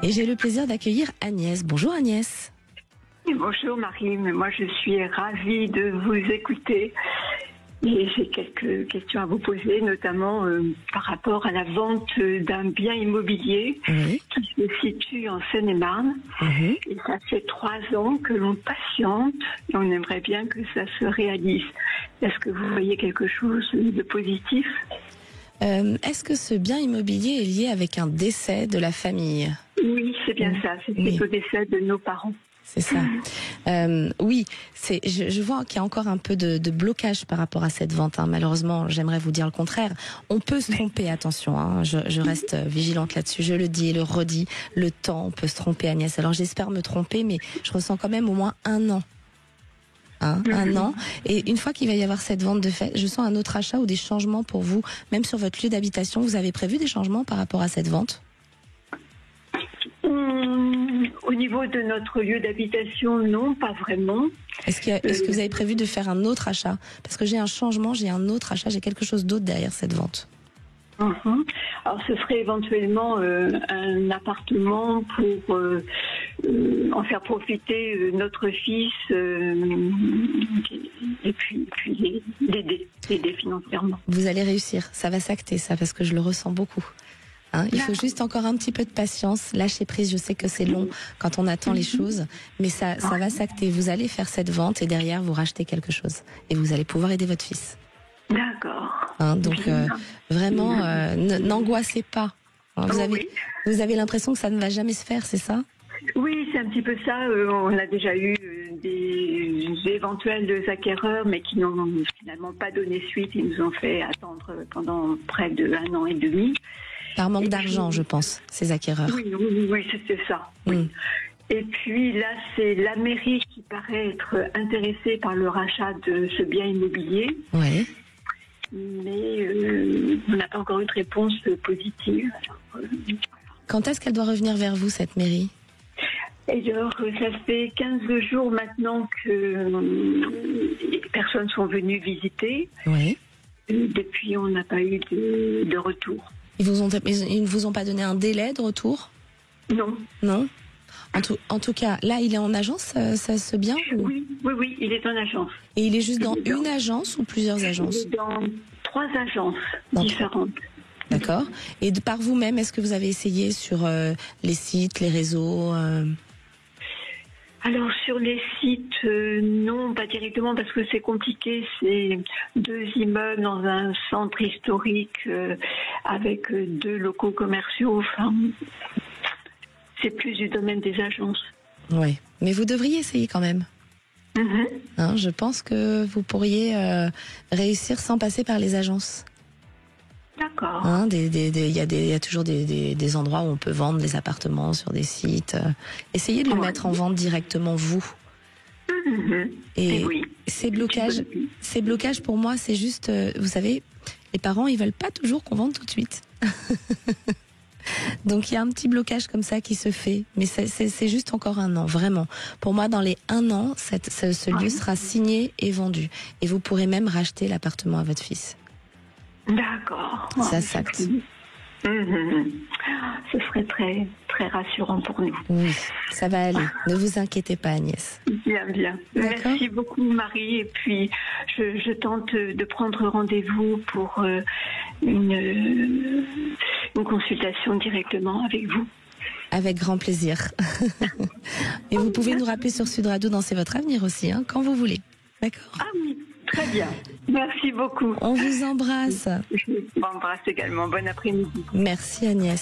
Et j'ai le plaisir d'accueillir Agnès. Bonjour Agnès. Bonjour Marie, mais moi je suis ravie de vous écouter et j'ai quelques questions à vous poser, notamment par rapport à la vente d'un bien immobilier qui se situe en Seine-et-Marne. Et ça fait 3 ans que l'on patiente et on aimerait bien que ça se réalise. Est-ce que vous voyez quelque chose de positif ? Est-ce que ce bien immobilier est lié avec un décès de la famille ? Oui, c'est bien ça, c'est au décès de nos parents. C'est ça. Oui, je vois qu'il y a encore un peu de blocage par rapport à cette vente. Malheureusement, j'aimerais vous dire le contraire. On peut se tromper, attention. Je reste vigilante là-dessus. Je le dis et le redis. Le temps, on peut se tromper, Agnès. Alors j'espère me tromper, mais je ressens quand même au moins 1 an. Un an. Et une fois qu'il va y avoir cette vente de fait, je sens un autre achat ou des changements pour vous, même sur votre lieu d'habitation. Vous avez prévu des changements par rapport à cette vente ? Au niveau de notre lieu d'habitation, non, pas vraiment. Est-ce que vous avez prévu de faire un autre achat ? Parce que j'ai un changement, j'ai un autre achat, j'ai quelque chose d'autre derrière cette vente. Alors ce serait éventuellement un appartement pour en faire profiter notre fils et puis l'aider financièrement. Vous allez réussir, ça va s'acter ça, parce que je le ressens beaucoup. Il faut juste encore un petit peu de patience, lâcher prise. Je sais que c'est long quand on attend les choses, mais ça va s'acter. Vous allez faire cette vente et derrière vous rachetez quelque chose et vous allez pouvoir aider votre fils. D'accord. Donc vraiment, n'angoissez pas. Vous avez l'impression que ça ne va jamais se faire, c'est ça ? Oui, c'est un petit peu ça. On a déjà eu des éventuels acquéreurs, mais qui n'ont finalement pas donné suite. Ils nous ont fait attendre pendant près de 1 an et demi. Par manque d'argent, je pense, ces acquéreurs. Oui, c'était ça. Oui. Et puis là, c'est la mairie qui paraît être intéressée par le rachat de ce bien immobilier. Oui. Mais on n'a pas encore eu de réponse positive. Quand est-ce qu'elle doit revenir vers vous, cette mairie ? Et alors, ça fait 15 jours maintenant que les personnes sont venues visiter. Oui. Depuis, on n'a pas eu de retour. Ils ne vous ont pas donné un délai de retour ? Non. Non ? En tout cas, là, il est en agence, ce bien ou... Oui, il est en agence. Et il est juste dans une agence ou plusieurs agences ? Il est dans 3 agences différentes. D'accord. Et par vous-même, est-ce que vous avez essayé sur les sites, les réseaux Alors sur les sites, non, pas directement parce que c'est compliqué. C'est 2 immeubles dans un centre historique avec 2 locaux commerciaux. Enfin, c'est plus du domaine des agences. Oui, mais vous devriez essayer quand même. Je pense que vous pourriez réussir sans passer par les agences. D'accord. Il y a toujours des endroits où on peut vendre des appartements sur des sites. Essayez de le mettre en vente directement, vous. Et ces blocages pour moi, c'est juste, vous savez, les parents, ils veulent pas toujours qu'on vende tout de suite. Donc il y a un petit blocage comme ça qui se fait, mais c'est juste encore 1 an, vraiment. Pour moi, dans les 1 an, ce lieu sera signé et vendu. Et vous pourrez même racheter l'appartement à votre fils. D'accord. Ça s'acte. Ce serait très, très rassurant pour nous. Oui, ça va aller. Ne vous inquiétez pas, Agnès. Bien. Merci beaucoup, Marie. Et puis, je tente de prendre rendez-vous pour une consultation directement avec vous. Avec grand plaisir. Et vous pouvez nous rappeler sur Sud Radio Danser votre avenir aussi, quand vous voulez. D'accord ? Ah oui, très bien. Merci beaucoup. On vous embrasse. Je vous embrasse également. Bon après-midi. Merci Agnès.